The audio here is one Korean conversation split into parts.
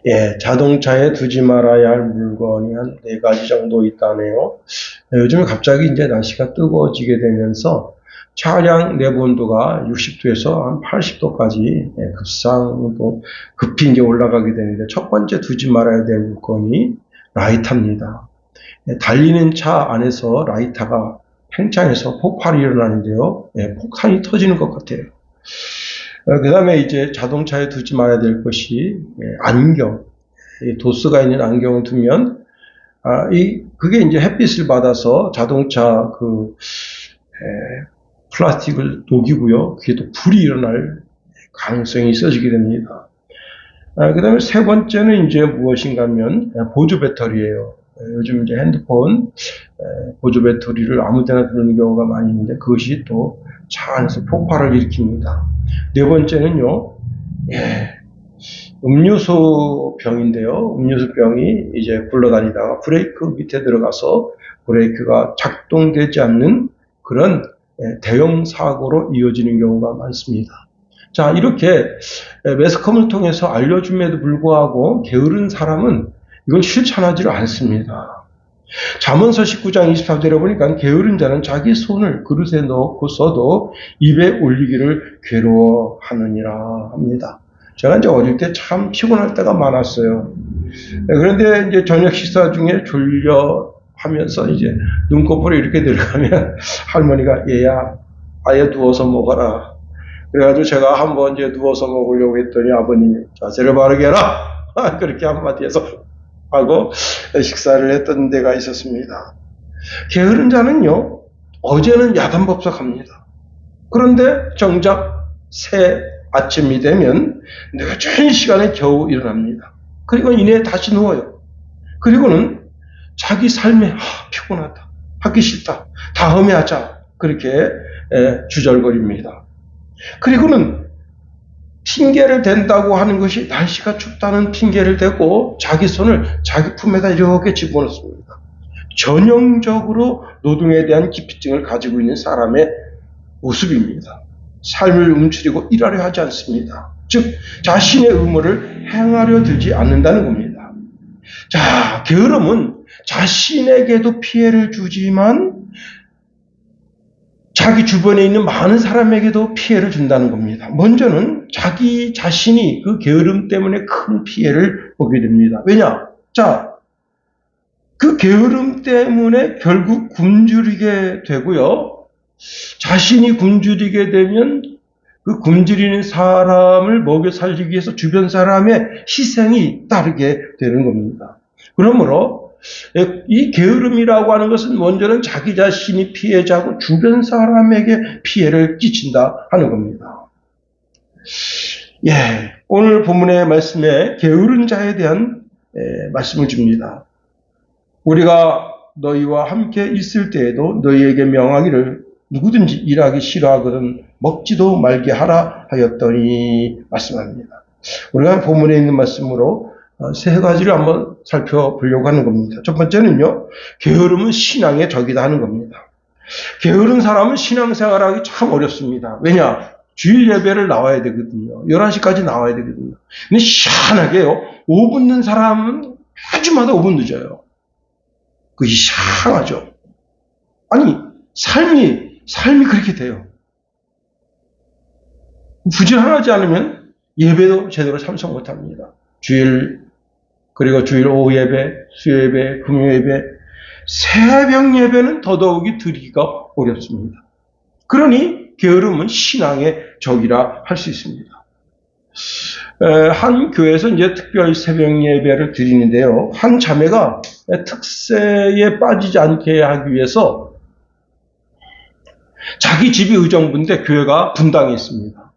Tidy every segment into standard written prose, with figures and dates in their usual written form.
예, 자동차에 두지 말아야 할 물건이 한 4가지 정도 있다네요. 요즘에 갑자기 이제 날씨가 뜨거워지게 되면서 차량 내부 온도가 60도에서 한 80도까지 급히 이제 올라가게 되는데, 첫 번째 두지 말아야 될 물건이 라이터입니다. 달리는 차 안에서 라이터가 팽창해서 폭발이 일어나는데요. 폭탄이 터지는 것 같아요. 그 다음에 이제 자동차에 두지 말아야 될 것이 안경. 도수가 있는 안경을 두면 그게 이제 햇빛을 받아서 자동차 플라스틱을 녹이고요. 그게 또 불이 일어날 가능성이 있어지게 됩니다. 그 다음에 세 번째는 이제 무엇인가 하면 보조 배터리예요. 요즘 이제 핸드폰 보조 배터리를 아무 데나 두는 경우가 많이 있는데, 그것이 또 차 안에서 폭발을 일으킵니다. 네 번째는요, 음료수 병인데요. 음료수 병이 이제 굴러다니다가 브레이크 밑에 들어가서 브레이크가 작동되지 않는 그런 대형 사고로 이어지는 경우가 많습니다. 자, 이렇게 매스컴을 통해서 알려줌에도 불구하고 게으른 사람은 이걸 실천하지 않습니다. 잠언서 19장 24절에 보니까 게으른 자는 자기 손을 그릇에 넣고서도 입에 올리기를 괴로워하느니라 합니다. 제가 이제 어릴 때 참 피곤할 때가 많았어요. 그런데 이제 저녁 식사 중에 졸려 하면서 이제 눈꺼풀이 이렇게 들어가면 할머니가 얘야 아예 누워서 먹어라. 그래가지고 제가 한번 이제 누워서 먹으려고 했더니 아버님이 자세를 바르게 해라. 그렇게 한마디 해서 하고 식사를 했던 데가 있었습니다. 게으른 자는요, 어제는 야단법석합니다. 그런데 정작 새 아침이 되면 늦은 시간에 겨우 일어납니다. 그리고 이내 다시 누워요. 그리고는 자기 삶에 피곤하다, 하기 싫다, 다음에 하자, 그렇게 주절거립니다. 그리고는 핑계를 댄다고 하는 것이 날씨가 춥다는 핑계를 대고 자기 손을 자기 품에다 이렇게 집어넣습니다. 전형적으로 노동에 대한 기피증을 가지고 있는 사람의 모습입니다. 삶을 움츠리고 일하려 하지 않습니다. 즉 자신의 의무를 행하려 들지 않는다는 겁니다. 자, 게으름은 자신에게도 피해를 주지만 자기 주변에 있는 많은 사람에게도 피해를 준다는 겁니다. 먼저는 자기 자신이 그 게으름 때문에 큰 피해를 보게 됩니다. 왜냐? 자, 그 게으름 때문에 결국 굶주리게 되고요. 자신이 굶주리게 되면 그 굶주리는 사람을 먹여 살리기 위해서 주변 사람의 희생이 따르게 되는 겁니다. 그러므로 이 게으름이라고 하는 것은 먼저는 자기 자신이 피해자고 주변 사람에게 피해를 끼친다 하는 겁니다. 오늘 본문의 말씀에 게으른 자에 대한 말씀을 줍니다. 우리가 너희와 함께 있을 때에도 너희에게 명하기를 누구든지 일하기 싫어하거든 먹지도 말게 하라 하였더니 말씀합니다. 우리가 본문에 있는 말씀으로 세 가지를 한번 살펴보려고 하는 겁니다. 첫 번째는요, 게으름은 신앙의 적이다 하는 겁니다. 게으른 사람은 신앙생활하기 참 어렵습니다. 왜냐? 주일 예배를 나와야 되거든요. 11시까지 나와야 되거든요. 근데 희한하게요, 5분 늦는 사람은 아주마다 5분 늦어요. 그게 이상하죠. 아니, 삶이 그렇게 돼요. 부지런하지 않으면 예배도 제대로 참석 못합니다. 그리고 주일 오후 예배, 수요 예배, 금요 예배, 새벽 예배는 더더욱이 드리기가 어렵습니다. 그러니 게으름은 신앙의 적이라 할 수 있습니다. 한 교회에서 이제 특별 새벽 예배를 드리는데요. 한 자매가 특세에 빠지지 않게 하기 위해서 자기 집이 의정부인데 교회가 분당에 있습니다.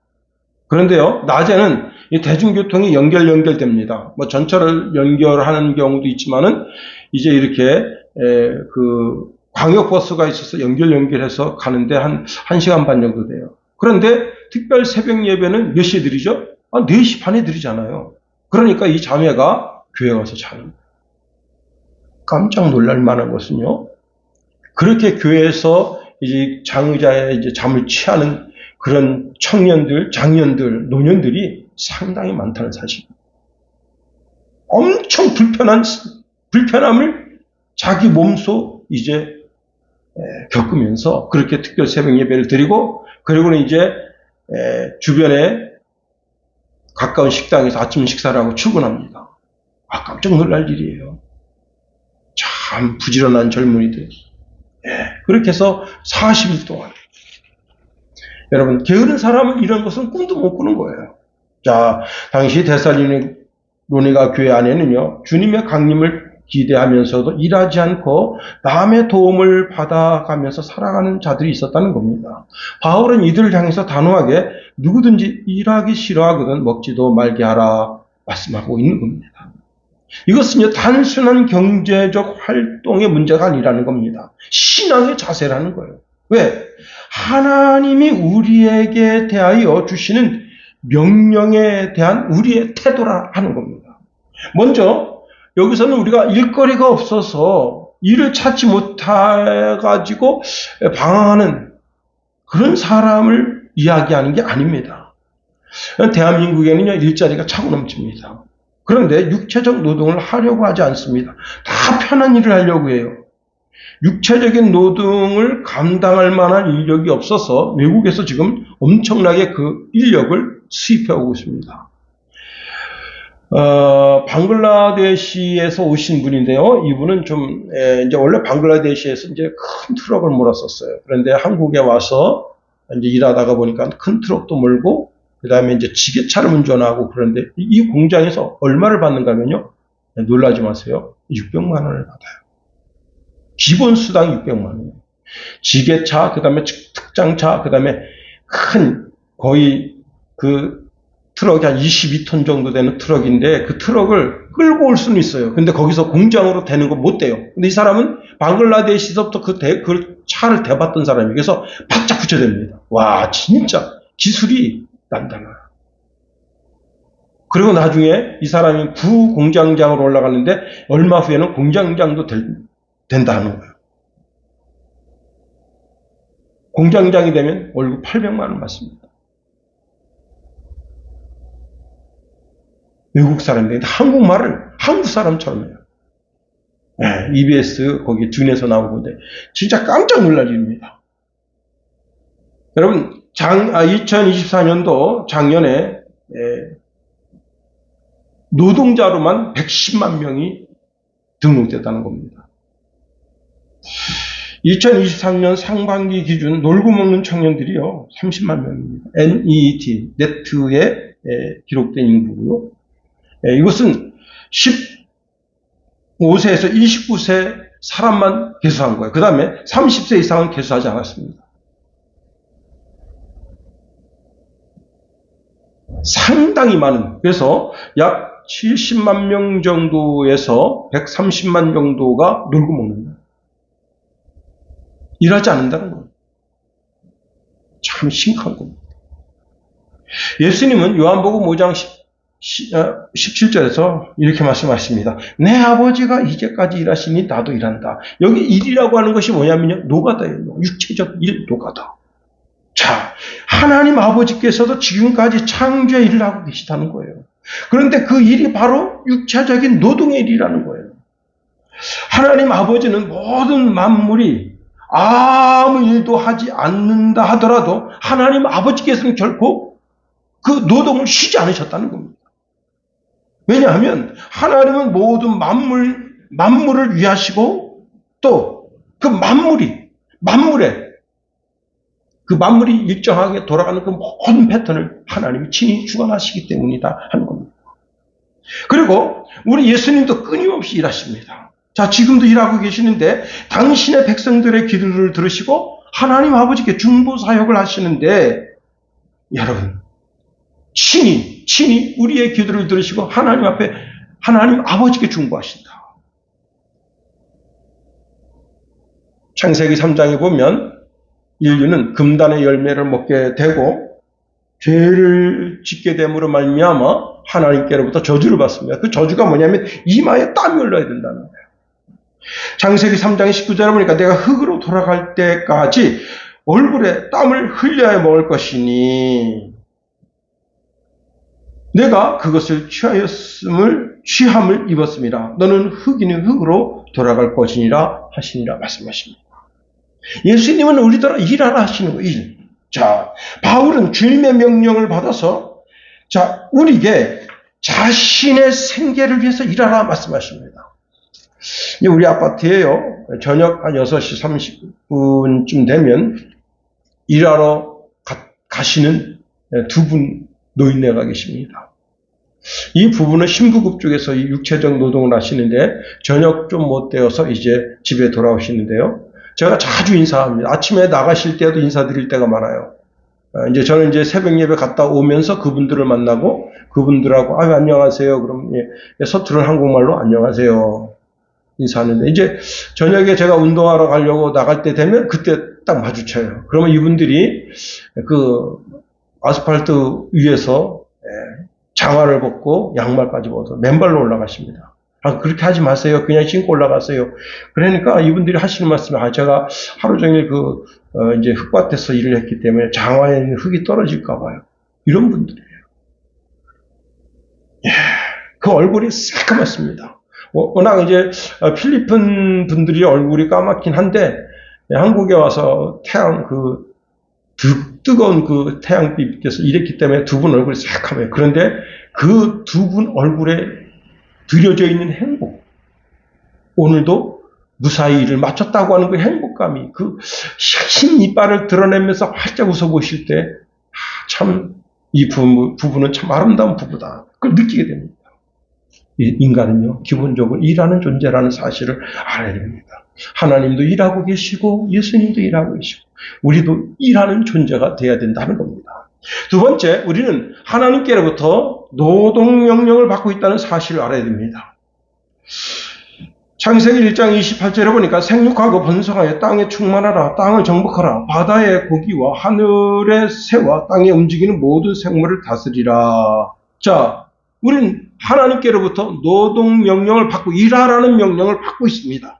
그런데요, 낮에는 이 대중교통이 연결됩니다. 뭐 전철을 연결하는 경우도 있지만은 이제 이렇게 광역버스가 있어서 연결해서 가는데 한 1시간 반 정도 돼요. 그런데 특별 새벽 예배는 몇 시에 드리죠? 4시 반에 드리잖아요. 그러니까 이 자매가 교회 와서 자는. 깜짝 놀랄 만한 것은요, 그렇게 교회에서 이제 장의자의 이제 잠을 취하는 그런 청년들, 장년들, 노년들이 상당히 많다는 사실입니다. 엄청 불편함을 자기 몸소 이제 겪으면서 그렇게 특별 새벽 예배를 드리고, 그리고는 이제 주변에 가까운 식당에서 아침 식사를 하고 출근합니다. 깜짝 놀랄 일이에요. 참 부지런한 젊은이들. 그렇게 해서 40일 동안. 여러분, 게으른 사람은 이런 것은 꿈도 못 꾸는 거예요. 자, 당시 데살로니가 교회 안에는요, 주님의 강림을 기대하면서도 일하지 않고 남의 도움을 받아가면서 살아가는 자들이 있었다는 겁니다. 바울은 이들을 향해서 단호하게 누구든지 일하기 싫어하거든 먹지도 말게 하라 말씀하고 있는 겁니다. 이것은요, 단순한 경제적 활동의 문제가 아니라는 겁니다. 신앙의 자세라는 거예요. 왜? 하나님이 우리에게 대하여 주시는 명령에 대한 우리의 태도라 하는 겁니다. 먼저 여기서는 우리가 일거리가 없어서 일을 찾지 못해가지고 방황하는 그런 사람을 이야기하는 게 아닙니다. 대한민국에는요, 일자리가 차고 넘칩니다. 그런데 육체적 노동을 하려고 하지 않습니다. 다 편한 일을 하려고 해요. 육체적인 노동을 감당할 만한 인력이 없어서 외국에서 지금 엄청나게 그 인력을 수입해오고 있습니다. 방글라데시에서 오신 분인데요. 이분은 이제 원래 방글라데시에서 이제 큰 트럭을 몰았었어요. 그런데 한국에 와서 이제 일하다가 보니까 큰 트럭도 몰고, 그 다음에 이제 지게차를 운전하고, 그런데 이 공장에서 얼마를 받는가 하면요. 놀라지 마세요. 600만 원을 받아요. 기본 수당 600만 원. 지게차, 그 다음에 특장차, 그 다음에 큰, 거의 그 트럭이 한 22톤 정도 되는 트럭인데, 그 트럭을 끌고 올 수는 있어요. 근데 거기서 공장으로 되는 거 못 돼요. 근데 이 사람은 방글라데시에서부터 그 차를 대봤던 사람이, 그래서 바짝 붙여댑니다. 와, 진짜 기술이 단단하다. 그리고 나중에 이 사람이 부공장장으로 올라가는데, 얼마 후에는 공장장도 된다는 거예요. 공장장이 되면 월급 800만 원 받습니다. 외국 사람인데 한국말을 한국 사람처럼 해요. EBS 거기 둔에서 나오는데 진짜 깜짝 놀랄 일입니다. 여러분, 2024년도 작년에 노동자로만 110만 명이 등록됐다는 겁니다. 2023년 상반기 기준 놀고 먹는 청년들이요 30만 명입니다. NET, 네트에 기록된 인구고요. 이것은 15세에서 29세 사람만 개수한 거예요. 그 다음에 30세 이상은 개수하지 않았습니다. 상당히 많은, 그래서 약 70만 명 정도에서 130만 정도가 놀고 먹는다. 일하지 않는다는 거예요. 참 심각한 겁니다. 예수님은 요한복음 5장 17절에서 이렇게 말씀하십니다. 내 아버지가 이제까지 일하시니 나도 일한다. 여기 일이라고 하는 것이 뭐냐면요, 노가다예요. 육체적 일, 노가다. 자, 하나님 아버지께서도 지금까지 창조의 일을 하고 계시다는 거예요. 그런데 그 일이 바로 육체적인 노동의 일이라는 거예요. 하나님 아버지는 모든 만물이 아무 일도 하지 않는다 하더라도 하나님 아버지께서는 결코 그 노동을 쉬지 않으셨다는 겁니다. 왜냐하면 하나님은 모든 만물을 위하시고 또 그 만물이 일정하게 돌아가는 그 모든 패턴을 하나님이 친히 주관하시기 때문이다 하는 겁니다. 그리고 우리 예수님도 끊임없이 일하십니다. 자, 지금도 일하고 계시는데 당신의 백성들의 기도를 들으시고 하나님 아버지께 중보사역을 하시는데, 여러분, 친히 우리의 기도를 들으시고 하나님 앞에 하나님 아버지께 중보하신다. 창세기 3장에 보면 인류는 금단의 열매를 먹게 되고 죄를 짓게 됨으로 말미암아 하나님께로부터 저주를 받습니다. 그 저주가 뭐냐면 이마에 땀이 흘러야 된다는 거예요. 창세기 3장 19절에 보니까 내가 흙으로 돌아갈 때까지 얼굴에 땀을 흘려야 먹을 것이니, 내가 그것을 취함을 입었습니다. 너는 흙이는 흙으로 돌아갈 것이니라 하시니라 말씀하십니다. 예수님은 우리더러 일하라 하시는 거예요. 일. 자, 바울은 주님의 명령을 받아서 우리에게 자신의 생계를 위해서 일하라 말씀하십니다. 우리 아파트에요. 저녁 한 6시 30분쯤 되면 일하러 가시는 두 분 노인네가 계십니다. 이 부부는 신부급 쪽에서 육체적 노동을 하시는데 저녁 좀 못 되어서 이제 집에 돌아오시는데요. 제가 자주 인사합니다. 아침에 나가실 때도 인사드릴 때가 많아요. 저는 이제 새벽 예배 갔다 오면서 그분들을 만나고 그분들하고 안녕하세요. 그럼 서투른 한국말로 안녕하세요. 인사하는데 이제 저녁에 제가 운동하러 가려고 나갈 때 되면 그때 딱 마주쳐요. 그러면 이분들이 그 아스팔트 위에서 장화를 벗고 양말까지 벗어 맨발로 올라가십니다. 그렇게 하지 마세요. 그냥 신고 올라가세요. 그러니까 이분들이 하시는 말씀이 제가 하루 종일 이제 흙밭에서 일을 했기 때문에 장화에 있는 흙이 떨어질까 봐요. 이런 분들이에요. 그 얼굴이 새까맣습니다. 워낙 이제 필리핀 분들이 얼굴이 까맣긴 한데 한국에 와서 태양 뜨거운 그 태양빛 밑에서 일했기 때문에 두 분 얼굴이 새까매요. 그런데 그 두 분 얼굴에 드려져 있는 행복, 오늘도 무사히 일을 마쳤다고 하는 그 행복감이 흰 이빨을 드러내면서 활짝 웃어보실 때 참 이 부부는 참 아름다운 부부다. 그걸 느끼게 됩니다. 인간은요, 기본적으로 일하는 존재라는 사실을 알아야 됩니다. 하나님도 일하고 계시고 예수님도 일하고 계시고 우리도 일하는 존재가 되어야 된다는 겁니다. 두 번째, 우리는 하나님께로부터 노동명령을 받고 있다는 사실을 알아야 됩니다. 창세기 1장 28절에 보니까 생육하고 번성하여 땅에 충만하라, 땅을 정복하라, 바다의 고기와 하늘의 새와 땅에 움직이는 모든 생물을 다스리라. 우리는 하나님께로부터 노동명령을 받고 일하라는 명령을 받고 있습니다.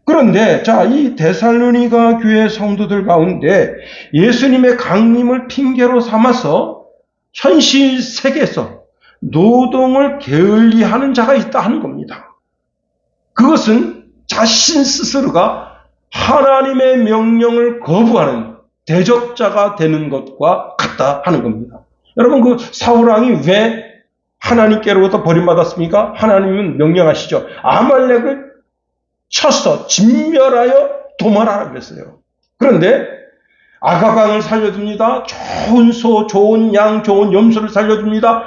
그런데 이 데살로니가 교회 성도들 가운데 예수님의 강림을 핑계로 삼아서 현실 세계에서 노동을 게을리하는 자가 있다 하는 겁니다. 그것은 자신 스스로가 하나님의 명령을 거부하는 대적자가 되는 것과 같다 하는 겁니다. 여러분, 사울왕이 왜 하나님께로부터 버림받았습니까? 하나님은 명령하시죠. 아말렉을 쳐서 진멸하여 도말하라 그랬어요. 그런데 아가방을 살려줍니다. 좋은 소, 좋은 양, 좋은 염소를 살려줍니다.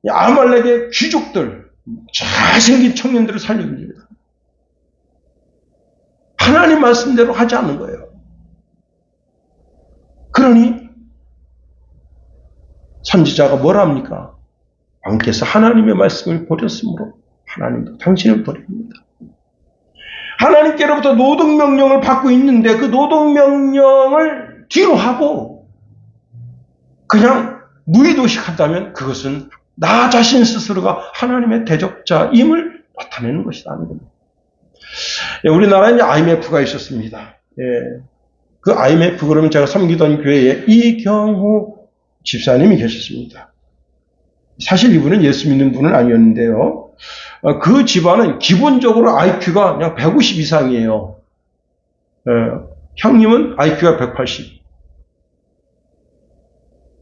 아말렉의 귀족들, 잘생긴 청년들을 살려줍니다. 하나님 말씀대로 하지 않는 거예요. 그러니 선지자가 뭐라 합니까? 왕께서 하나님의 말씀을 버렸으므로 하나님도 당신을 버립니다. 하나님께로부터 노동명령을 받고 있는데 그 노동명령을 뒤로 하고 그냥 무의도식한다면 그것은 나 자신 스스로가 하나님의 대적자임을 나타내는 것이라는 겁니다. 우리나라에 IMF가 있었습니다. 그 IMF 그러면 제가 섬기던 교회에 이경호 집사님이 계셨습니다. 사실 이분은 예수 믿는 분은 아니었는데요. 그 집안은 기본적으로 IQ가 그냥 150 이상이에요. 형님은 IQ가 180.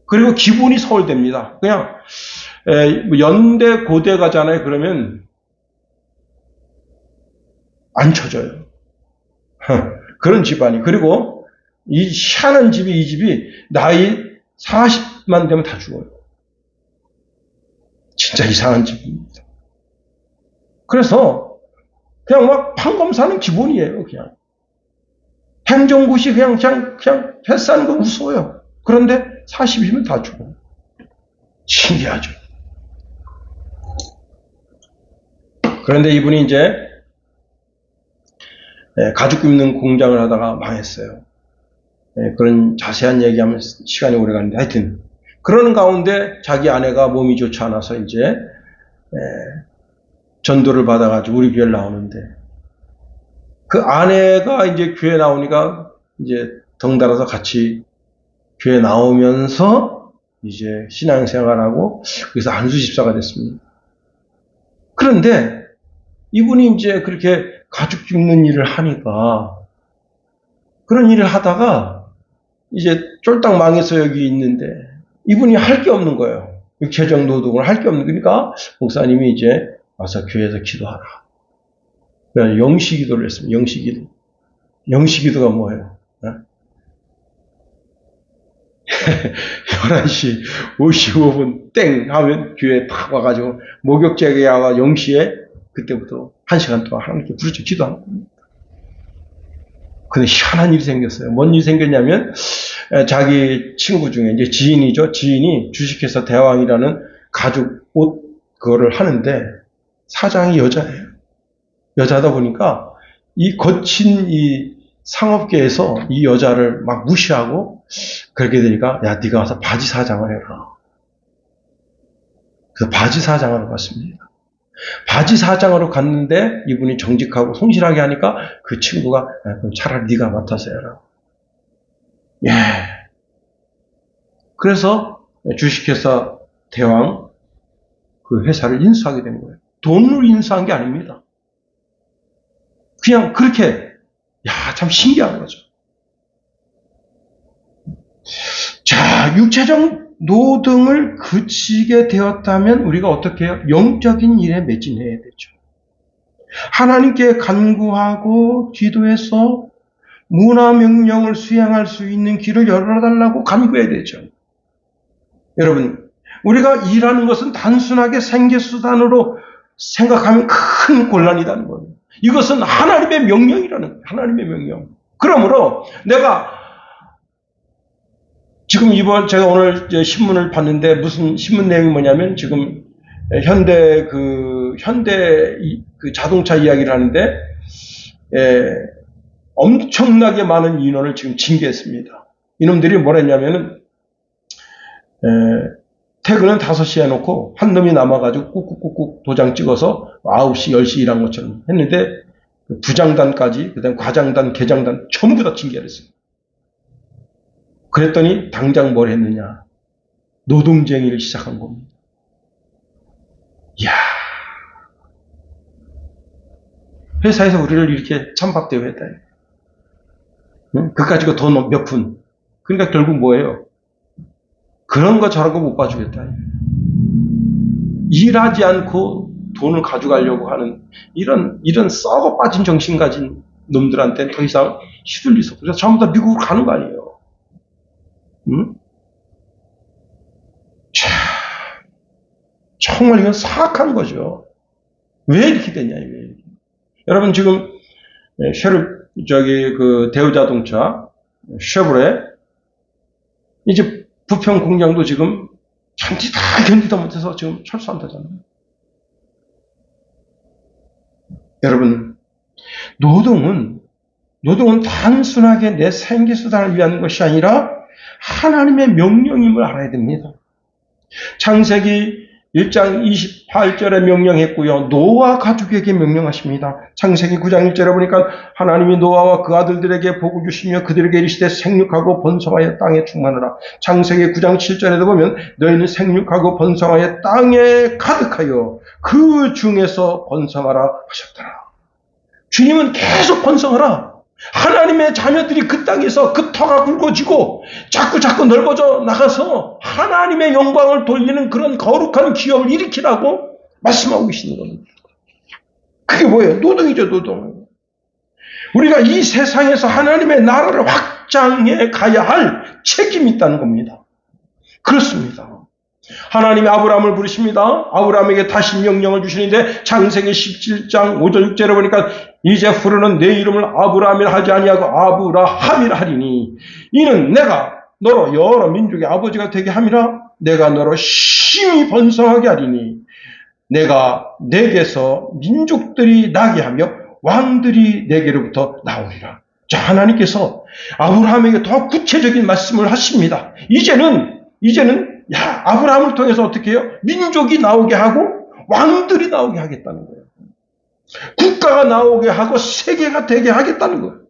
그리고 기본이 서울대입니다. 그냥 연대 고대 가잖아요. 그러면 안 쳐져요. 그런 집안이. 그리고 이 희한한 집이, 이 집이 나이 40만 되면 다 죽어요. 진짜 이상한 집입니다. 그래서 그냥 막 판검사는 기본이에요. 그냥 행정고시 그냥 패스하는 거 무서워요. 그런데 40이면 다 죽어요. 신기하죠. 그런데 이분이 이제 가죽 굽는 공장을 하다가 망했어요. 그런 자세한 얘기하면 시간이 오래 가는데 하여튼 그러는 가운데 자기 아내가 몸이 좋지 않아서 이제 전도를 받아가지고 우리 교회를 나오는데 그 아내가 이제 교회 나오니까 이제 덩달아서 같이 교회 나오면서 이제 신앙생활하고 그래서 안수 집사가 됐습니다. 그런데 이분이 이제 그렇게 가죽 줍는 일을 하니까 그런 일을 하다가 이제 쫄딱 망해서 여기 있는데 이분이 할 게 없는 거예요. 육체적 노동을 할 게 없는 거니까 목사님이 이제 와서 교회에서 기도하라. 그래서 영시기도를 했습니다. 영시기도. 영시기도가 뭐예요? 11시 55분 땡 하면 교회에 탁 와가지고 목욕제계와 영시에 그때부터 1시간 동안 하나님께 부르짖어 기도하는 겁니다. 근데 희한한 일이 생겼어요. 뭔 일이 생겼냐면 자기 친구 중에 이제 지인이죠. 지인이 주식회사 대왕이라는 가죽 옷 그거를 하는데 사장이 여자예요. 여자다 보니까 이 거친 이 상업계에서 이 여자를 막 무시하고 그렇게 되니까 야 네가 와서 바지 사장을 해라. 그래서 바지 사장으로 갔습니다. 바지 사장으로 갔는데 이분이 정직하고 성실하게 하니까 그 친구가 그럼 차라리 네가 맡아서 해라. 예. 그래서 주식회사 대왕 그 회사를 인수하게 된 거예요. 돈으로 인수한 게 아닙니다. 그냥 그렇게 참 신기한 거죠. 자, 육체적 노동을 그치게 되었다면 우리가 어떻게 해요? 영적인 일에 매진해야 되죠. 하나님께 간구하고 기도해서 문화 명령을 수행할 수 있는 길을 열어달라고 간구해야 되죠. 여러분, 우리가 일하는 것은 단순하게 생계수단으로 생각하면 큰 곤란이라는 거예요. 이것은 하나님의 명령이라는 거예요. 하나님의 명령. 그러므로 내가 지금 이번 제가 오늘 신문을 봤는데 무슨 신문 내용이 뭐냐면 지금 현대 그 자동차 이야기를 하는데 엄청나게 많은 인원을 지금 징계했습니다. 이놈들이 뭘 했냐면은 퇴근은 5시에 해놓고 한 놈이 남아가지고 꾹꾹꾹꾹 도장 찍어서 9시, 10시 일한 것처럼 했는데 부장단까지 그다음 과장단, 계장단 전부 다 징계를 했어요. 그랬더니 당장 뭘 했느냐? 노동쟁의를 시작한 겁니다. 이야, 회사에서 우리를 이렇게 찬밥대우 했다. 응? 그거 가지고 돈 몇 푼. 그러니까 결국 뭐예요? 그런 거 저런 거 못 봐주겠다. 일하지 않고 돈을 가져가려고 하는 이런 썩어 빠진 정신 가진 놈들한테는 더 이상 휘둘릴 수 없어요. 그래서 전부 다 미국으로 가는 거 아니에요. 응? 자, 정말 이건 사악한 거죠. 왜 이렇게 됐냐, 이게. 여러분, 지금, 대우자동차, 쉐보레, 이제 부평 공장도 지금 잔디 다 견디다 못해서 지금 철수한다잖아요. 여러분, 노동은 단순하게 내 생계수단을 위한 것이 아니라 하나님의 명령임을 알아야 됩니다. 창세기 1장 28절에 명령했고요. 노아 가족에게 명령하십니다. 창세기 9장 1절에 보니까 하나님이 노아와 그 아들들에게 복을 주시며 그들에게 이르시되 생육하고 번성하여 땅에 충만하라. 창세기 9장 7절에도 보면 너희는 생육하고 번성하여 땅에 가득하여 그 중에서 번성하라 하셨더라. 주님은 계속 번성하라. 하나님의 자녀들이 그 땅에서 그 터가 굵어지고 자꾸 넓어져 나가서 하나님의 영광을 돌리는 그런 거룩한 기업을 일으키라고 말씀하고 계시는 겁니다. 그게 뭐예요? 노동이죠, 노동. 우리가 이 세상에서 하나님의 나라를 확장해 가야 할 책임이 있다는 겁니다. 그렇습니다. 하나님이 아브라함을 부르십니다. 아브라함에게 다시 명령을 주시는데 창세기 17장 5절 6절에 보니까 이제 후로는 내 이름을 아브라함이라 하지 아니하고 아브라함이라 하리니 이는 내가 너로 여러 민족의 아버지가 되게 함이라. 내가 너로 심히 번성하게 하리니 내가 내게서 민족들이 나게 하며 왕들이 내게로부터 나오리라. 자, 하나님께서 아브라함에게 더 구체적인 말씀을 하십니다. 이제는 아브라함을 통해서 어떻게 해요? 민족이 나오게 하고 왕들이 나오게 하겠다는 거예요. 국가가 나오게 하고 세계가 되게 하겠다는 거예요.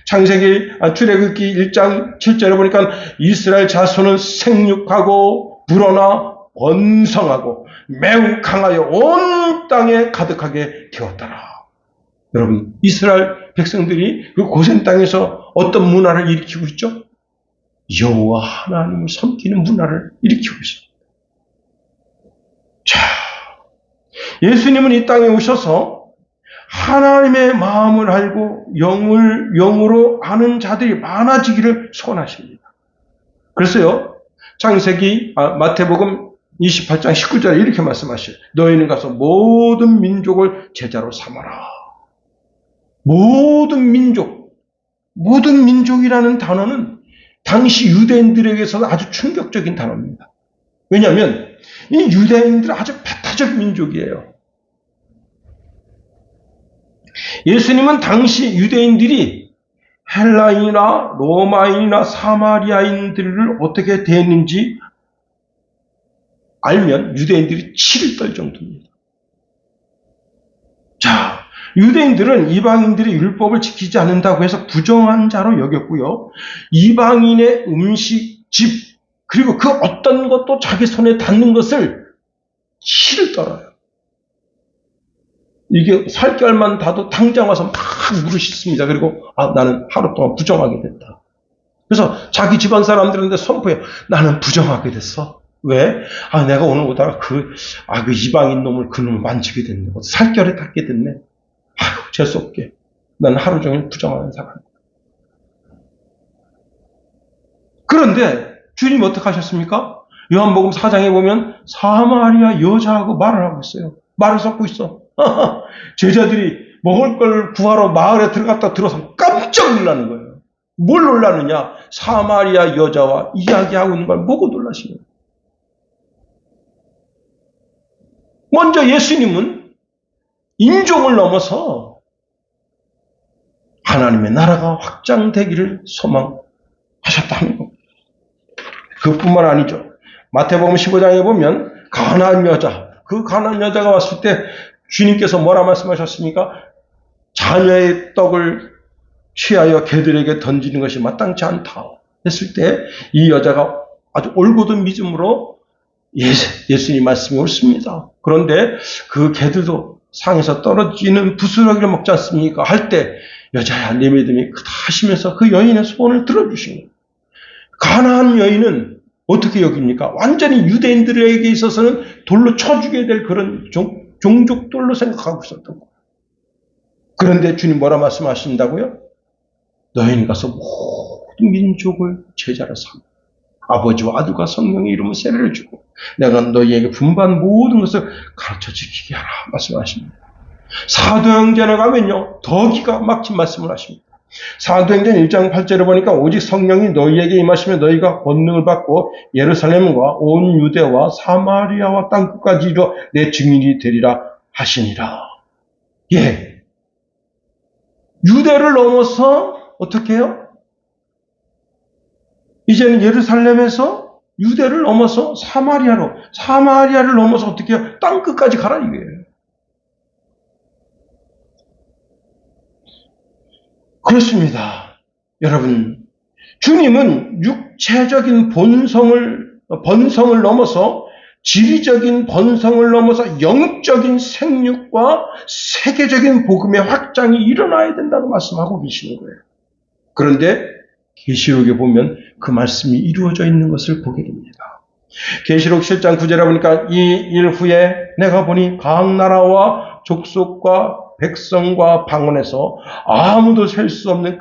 창세기 출애굽기 1장 7절에 보니까 이스라엘 자손은 생육하고 불어나 번성하고 매우 강하여 온 땅에 가득하게 되었더라. 여러분, 이스라엘 백성들이 그 고센 땅에서 어떤 문화를 일으키고 있죠? 여호와 하나님을 섬기는 문화를 일으키고 있습니다. 자, 예수님은 이 땅에 오셔서 하나님의 마음을 알고 영으로 아는 자들이 많아지기를 소원하십니다. 그래서요, 마태복음 28장 19절에 이렇게 말씀하셔요. 너희는 가서 모든 민족을 제자로 삼아라. 모든 민족이라는 단어는 당시 유대인들에게서는 아주 충격적인 단어입니다. 왜냐하면 이 유대인들은 아주 배타적 민족이에요. 예수님은 당시 유대인들이 헬라인이나 로마인이나 사마리아인들을 어떻게 대했는지 알면 유대인들이 치를 떨 정도입니다. 자, 유대인들은 이방인들이 율법을 지키지 않는다고 해서 부정한 자로 여겼고요. 이방인의 음식, 집, 그리고 그 어떤 것도 자기 손에 닿는 것을 치를 떨어요. 이게 살결만 닿아도 당장 와서 막 물을 씻습니다. 그리고 나는 하루 동안 부정하게 됐다. 그래서 자기 집안 사람들한테 선포해요. 나는 부정하게 됐어. 왜? 내가 오늘 오다가 그 이방인 놈을 그놈을 만지게 됐네. 살결에 닿게 됐네. 아유, 재수없게. 나는 하루 종일 부정하는 사람이다. 그런데 주님 어떻게 하셨습니까? 요한복음 4장에 보면 사마리아 여자하고 말을 하고 있어요. 말을 섞고 있어. 제자들이 먹을 걸 구하러 마을에 들어서 깜짝 놀라는 거예요. 뭘 놀라느냐? 사마리아 여자와 이야기하고 있는 걸 보고 놀라시는 거예요. 먼저 예수님은 인종을 넘어서 하나님의 나라가 확장되기를 소망하셨다는 겁니다. 그뿐만 아니죠. 마태복음 15장에 보면 가나안 여자가 왔을 때 주님께서 뭐라 말씀하셨습니까? 자녀의 떡을 취하여 개들에게 던지는 것이 마땅치 않다 했을 때 이 여자가 아주 올곧은 믿음으로 예수님 말씀이 옳습니다. 그런데 그 개들도 상에서 떨어지는 부스러기를 먹지 않습니까? 할 때 여자야 내 믿음이 크다 하시면서 그 여인의 소원을 들어주신 거예요. 가나안 여인은 어떻게 여깁니까? 완전히 유대인들에게 있어서는 돌로 쳐주게 될 그런 종족돌로 생각하고 있었던 거예요. 그런데 주님 뭐라 말씀하신다고요? 너희는 가서 모든 민족을 제자로 삼아 아버지와 아들과 성령의 이름으로 세례를 주고 내가 너희에게 분반 모든 것을 가르쳐 지키게 하라 말씀하십니다. 사도행전에 가면요 더 기가 막힌 말씀을 하십니다. 사도행전 1장 8절에 보니까 오직 성령이 너희에게 임하시면 너희가 권능을 받고 예루살렘과 온 유대와 사마리아와 땅끝까지 이르러 내 증인이 되리라 하시니라. 예, 유대를 넘어서 어떻게 해요? 이제는 예루살렘에서 유대를 넘어서 사마리아를 넘어서 어떻게 해요? 땅끝까지 가라 이거예요. 그렇습니다. 여러분, 주님은 육체적인 번성을 넘어서 지리적인 번성을 넘어서 영적인 생육과 세계적인 복음의 확장이 일어나야 된다고 말씀하고 계시는 거예요. 그런데 계시록에 보면 그 말씀이 이루어져 있는 것을 보게 됩니다. 계시록 7장 9절에 보니까 이 일 후에 내가 보니 각 나라와 족속과 백성과 방언에서 아무도 셀 수 없는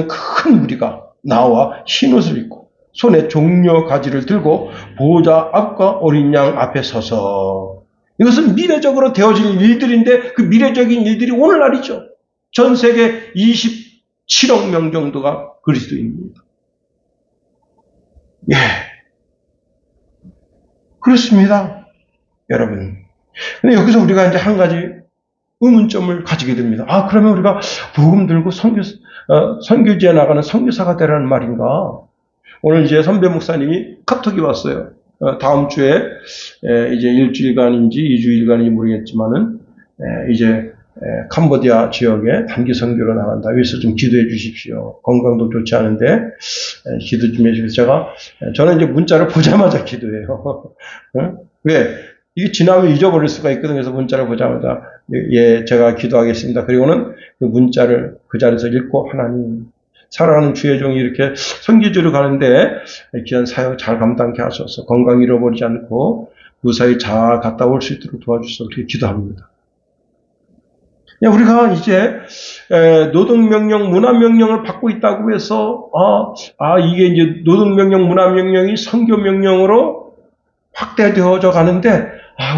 큰 무리가 나와 흰옷을 입고 손에 종려 가지를 들고 보호자 앞과 어린 양 앞에 서서 이것은 미래적으로 되어질 일들인데 그 미래적인 일들이 오늘날이죠. 전 세계 27억 명 정도가 그리스도인입니다. 예. 그렇습니다. 여러분. 근데 여기서 우리가 이제 한 가지 의문점을 가지게 됩니다. 그러면 우리가 복음 들고 선교지에 나가는 선교사가 되라는 말인가? 오늘 이제 선배 목사님이 카톡이 왔어요. 다음 주에 이제 일주일간인지 2주일간인지 모르겠지만은 이제 캄보디아 지역에 단기 선교로 나간다. 여기서 좀 기도해 주십시오. 건강도 좋지 않은데 기도 좀 해주세요. 저는 이제 문자를 보자마자 기도해요. 왜? 이게 지나면 잊어버릴 수가 있거든요. 그래서 문자를 보자마자 예, 제가 기도하겠습니다. 그리고는 그 문자를 그 자리에서 읽고 하나님 사랑하는 주의 종이 이렇게 선교지로 가는데 귀한 사역 잘 감당케 하소서. 건강 잃어버리지 않고 무사히 잘 갔다 올 수 있도록 도와주셔서 그렇게 기도합니다. 우리가 이제 노동명령, 문화명령을 받고 있다고 해서 이게 이제 노동명령, 문화명령이 선교명령으로 확대되어져 가는데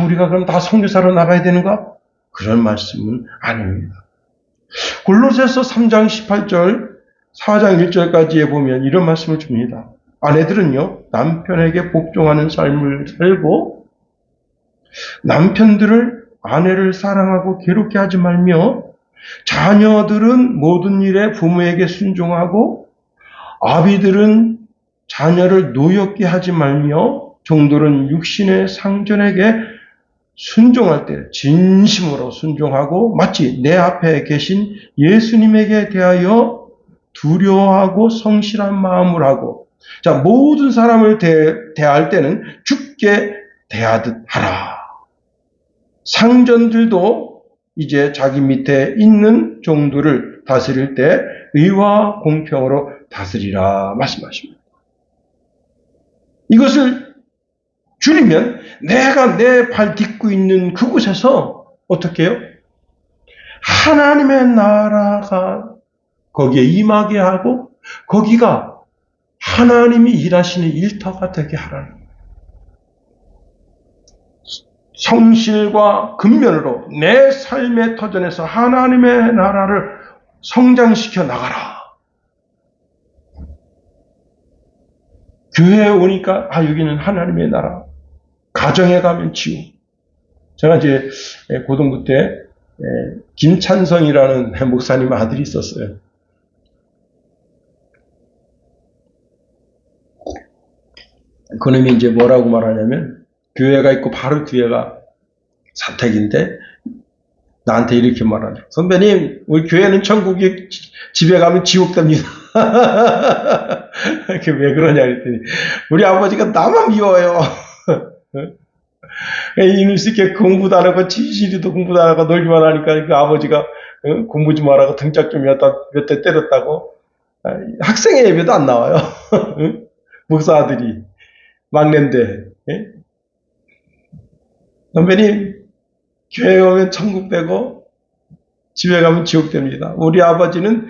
우리가 그럼 다 선교사로 나가야 되는가? 그런 말씀은 아닙니다. 골로새서 3장 18절, 4장 1절까지에 보면 이런 말씀을 줍니다. 아내들은요, 남편에게 복종하는 삶을 살고 남편들을 아내를 사랑하고 괴롭게 하지 말며 자녀들은 모든 일에 부모에게 순종하고 아비들은 자녀를 노엽게 하지 말며 종들은 육신의 상전에게 순종할 때 진심으로 순종하고 마치 내 앞에 계신 예수님에게 대하여 두려워하고 성실한 마음을 하고 모든 사람을 대할 때는 주께 대하듯 하라. 상전들도 이제 자기 밑에 있는 종들을 다스릴 때 의와 공평으로 다스리라 말씀하십니다. 이것을 줄이면 내가 내 발 딛고 있는 그곳에서 어떻게 해요? 하나님의 나라가 거기에 임하게 하고 거기가 하나님이 일하시는 일터가 되게 하라는 거예요. 성실과 근면으로 내 삶의 터전에서 하나님의 나라를 성장시켜 나가라. 교회에 오니까 여기는 하나님의 나라. 가정에 가면 지우. 제가 이제 고등부 때 김찬성이라는 목사님 아들이 있었어요. 그놈이 이제 뭐라고 말하냐면 교회가 있고 바로 뒤에가 사택인데 나한테 이렇게 말하죠. 선배님, 우리 교회는 천국이 집에 가면 지옥 됩니다. 그게 왜 그러냐 그랬더니 우리 아버지가 나만 미워요. 이놈 새끼 공부도 안 하고 지시리도 공부도 안 하고 놀기만 하니까 그 아버지가 공부 좀 하라고 등짝 좀 몇 대 때렸다고. 학생의 예배도 안 나와요. 목사 아들이 막내인데. 선배님, 교회 오면 천국 되고 집에 가면 지옥 됩니다. 우리 아버지는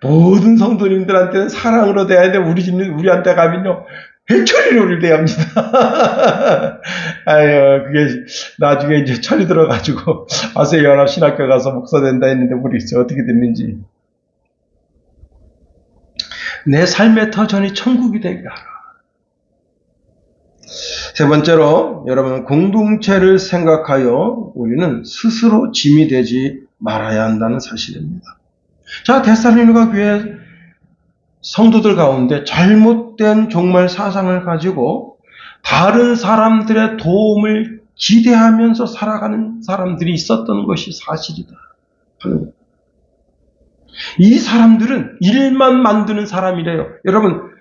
모든 성도님들한테는 사랑으로 대해야 돼. 우리한테 가면요 해초리로 우리를 대합니다. 그게 나중에 이제 철이 들어가지고 아세연합 신학교 가서 목사 된다 했는데 모르겠어요. 어떻게 됐는지. 내 삶의 터전이 천국이 되게 하라. 세 번째로 여러분 공동체를 생각하여 우리는 스스로 짐이 되지 말아야 한다는 사실입니다. 자, 데살로니가 교회 성도들 가운데 잘못된 종말 사상을 가지고 다른 사람들의 도움을 기대하면서 살아가는 사람들이 있었던 것이 사실이다. 이 사람들은 일만 만드는 사람이래요. 여러분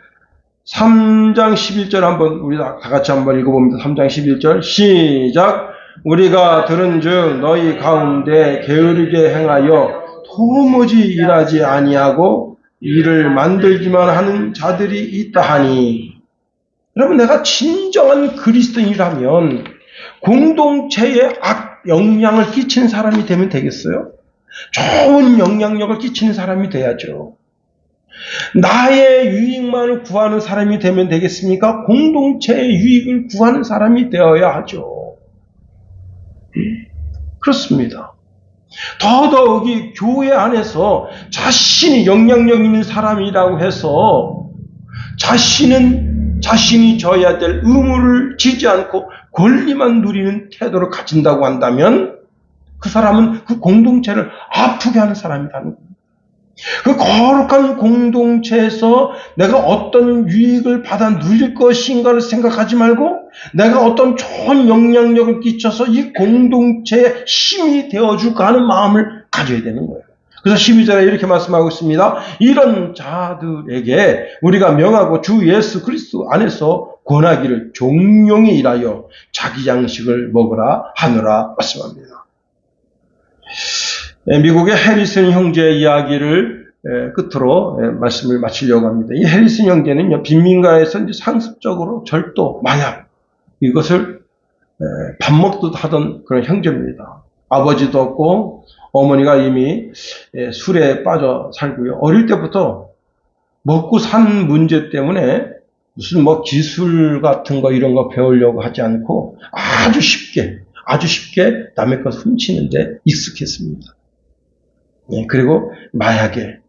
3장 11절 한번 우리 다 같이 한번 읽어봅니다. 3장 11절 시작. 우리가 들은즉 너희 가운데 게으르게 행하여 도무지 일하지 아니하고 일을 만들기만 하는 자들이 있다 하니. 여러분 내가 진정한 그리스도인이라면 공동체에 영향을 끼치는 사람이 되면 되겠어요? 좋은 영향력을 끼치는 사람이 돼야죠. 나의 유익만을 구하는 사람이 되면 되겠습니까? 공동체의 유익을 구하는 사람이 되어야 하죠. 그렇습니다. 더더욱이 교회 안에서 자신이 영향력 있는 사람이라고 해서 자신이 져야 될 의무를 지지 않고 권리만 누리는 태도를 가진다고 한다면 그 사람은 그 공동체를 아프게 하는 사람이라는 겁니다. 그 거룩한 공동체에서 내가 어떤 유익을 받아 누릴 것인가를 생각하지 말고 내가 어떤 좋은 영향력을 끼쳐서 이 공동체에 힘이 되어줄까 하는 마음을 가져야 되는 거예요. 그래서 12절에 이렇게 말씀하고 있습니다. 이런 자들에게 우리가 명하고 주 예수 그리스도 안에서 권하기를 종용히 일하여 자기 양식을 먹으라 하느라 말씀합니다. 미국의 해리슨 형제 이야기를 끝으로 말씀을 마치려고 합니다. 이 해리슨 형제는 빈민가에서 이제 상습적으로 절도, 마약 이것을 밥 먹듯 하던 그런 형제입니다. 아버지도 없고 어머니가 이미 술에 빠져 살고요. 어릴 때부터 먹고 산 문제 때문에 무슨 뭐 기술 같은 거 이런 거 배우려고 하지 않고 아주 쉽게 남의 것 훔치는데 익숙했습니다. 그리고 마약에.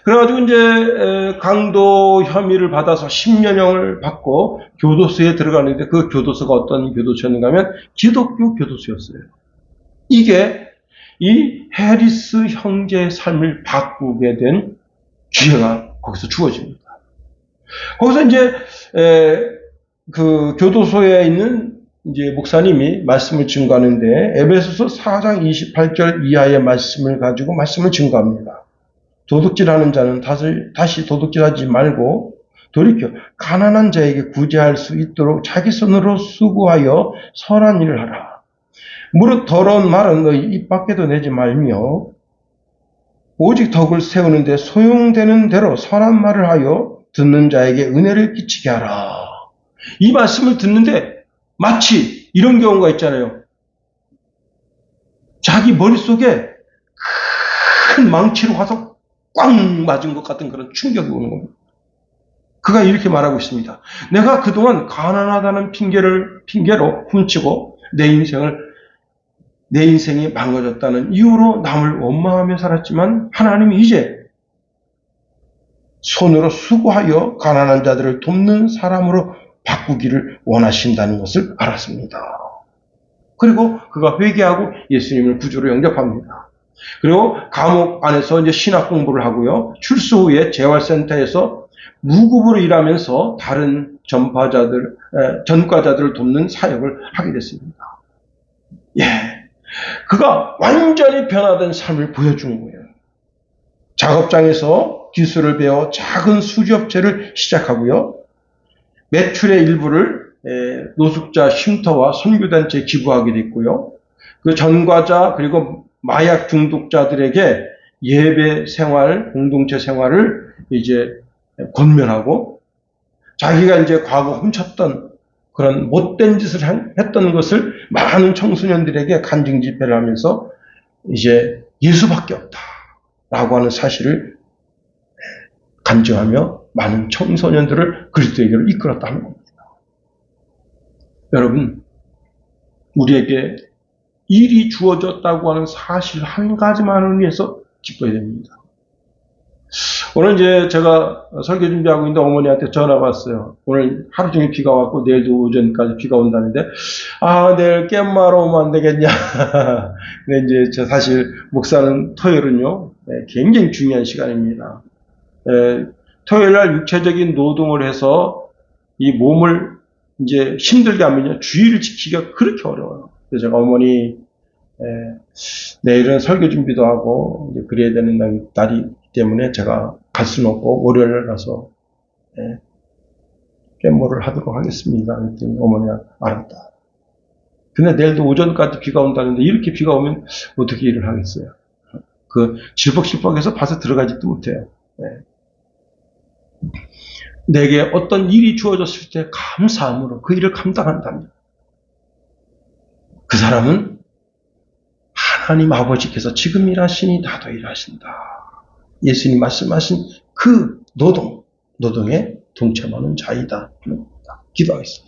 그래가지고 이제 강도 혐의를 받아서 10년형을 받고 교도소에 들어가는데 그 교도소가 어떤 교도소였는가 하면 기독교 교도소였어요. 이게 이 해리스 형제의 삶을 바꾸게 된 기회가 거기서 주어집니다. 거기서 이제 그 교도소에 있는 이제 목사님이 말씀을 증거하는데 에베소서 4장 28절 이하의 말씀을 가지고 말씀을 증거합니다. 도둑질하는 자는 다시 도둑질하지 말고 돌이켜 가난한 자에게 구제할 수 있도록 자기 손으로 수고하여 선한 일을 하라. 무릇 더러운 말은 너희 입 밖에도 내지 말며 오직 덕을 세우는데 소용되는 대로 선한 말을 하여 듣는 자에게 은혜를 끼치게 하라. 이 말씀을 듣는데 마치 이런 경우가 있잖아요. 자기 머릿속에 큰 망치로 와서 꽉 맞은 것 같은 그런 충격이 오는 겁니다. 그가 이렇게 말하고 있습니다. 내가 그동안 가난하다는 핑계로 훔치고 내 인생이 망가졌다는 이유로 남을 원망하며 살았지만 하나님이 이제 손으로 수고하여 가난한 자들을 돕는 사람으로 바꾸기를 원하신다는 것을 알았습니다. 그리고 그가 회개하고 예수님을 구주로 영접합니다. 그리고 감옥 안에서 이제 신학 공부를 하고요. 출소 후에 재활센터에서 무급으로 일하면서 다른 전과자들을 돕는 사역을 하게 됐습니다. 그가 완전히 변화된 삶을 보여준 거예요. 작업장에서 기술을 배워 작은 수지업체를 시작하고요. 매출의 일부를 노숙자 쉼터와 선교단체에 기부하게 됐고요. 그 전과자 그리고 마약 중독자들에게 예배 생활, 공동체 생활을 이제 권면하고 자기가 이제 과거 훔쳤던 그런 못된 짓을 했던 것을 많은 청소년들에게 간증 집회를 하면서 이제 예수밖에 없다라고 하는 사실을 간증하며 많은 청소년들을 그리스도에게로 이끌었다는 겁니다. 여러분, 우리에게 일이 주어졌다고 하는 사실 한 가지만을 위해서 기뻐야 됩니다. 오늘 이제 제가 설교 준비하고 있는데 어머니한테 전화가 왔어요. 오늘 하루 종일 비가 왔고 내일도 오전까지 비가 온다는데 내일 깻마로 오면 안 되겠냐. 근데 이제 사실 목사는 토요일은요 굉장히 중요한 시간입니다. 토요일 날 육체적인 노동을 해서 이 몸을 이제 힘들게 하면요 주의를 지키기가 그렇게 어려워요. 그래서 제가 어머니 내일은 설교 준비도 하고 이제 그래야 되는 날이기 때문에 제가 갈 수는 없고 월요일에 가서 깻모를 하도록 하겠습니다. 그랬더니 어머니가 알았다. 근데 내일도 오전까지 비가 온다는데 이렇게 비가 오면 어떻게 일을 하겠어요? 그 질퍽질퍽해서 봐서 들어가지도 못해요. 내게 어떤 일이 주어졌을 때 감사함으로 그 일을 감당한답니다. 그 사람은 하나님 아버지께서 지금 일하시니 나도 일하신다. 예수님 말씀하신 그 노동에 동참하는 자이다. 기도하겠습니다.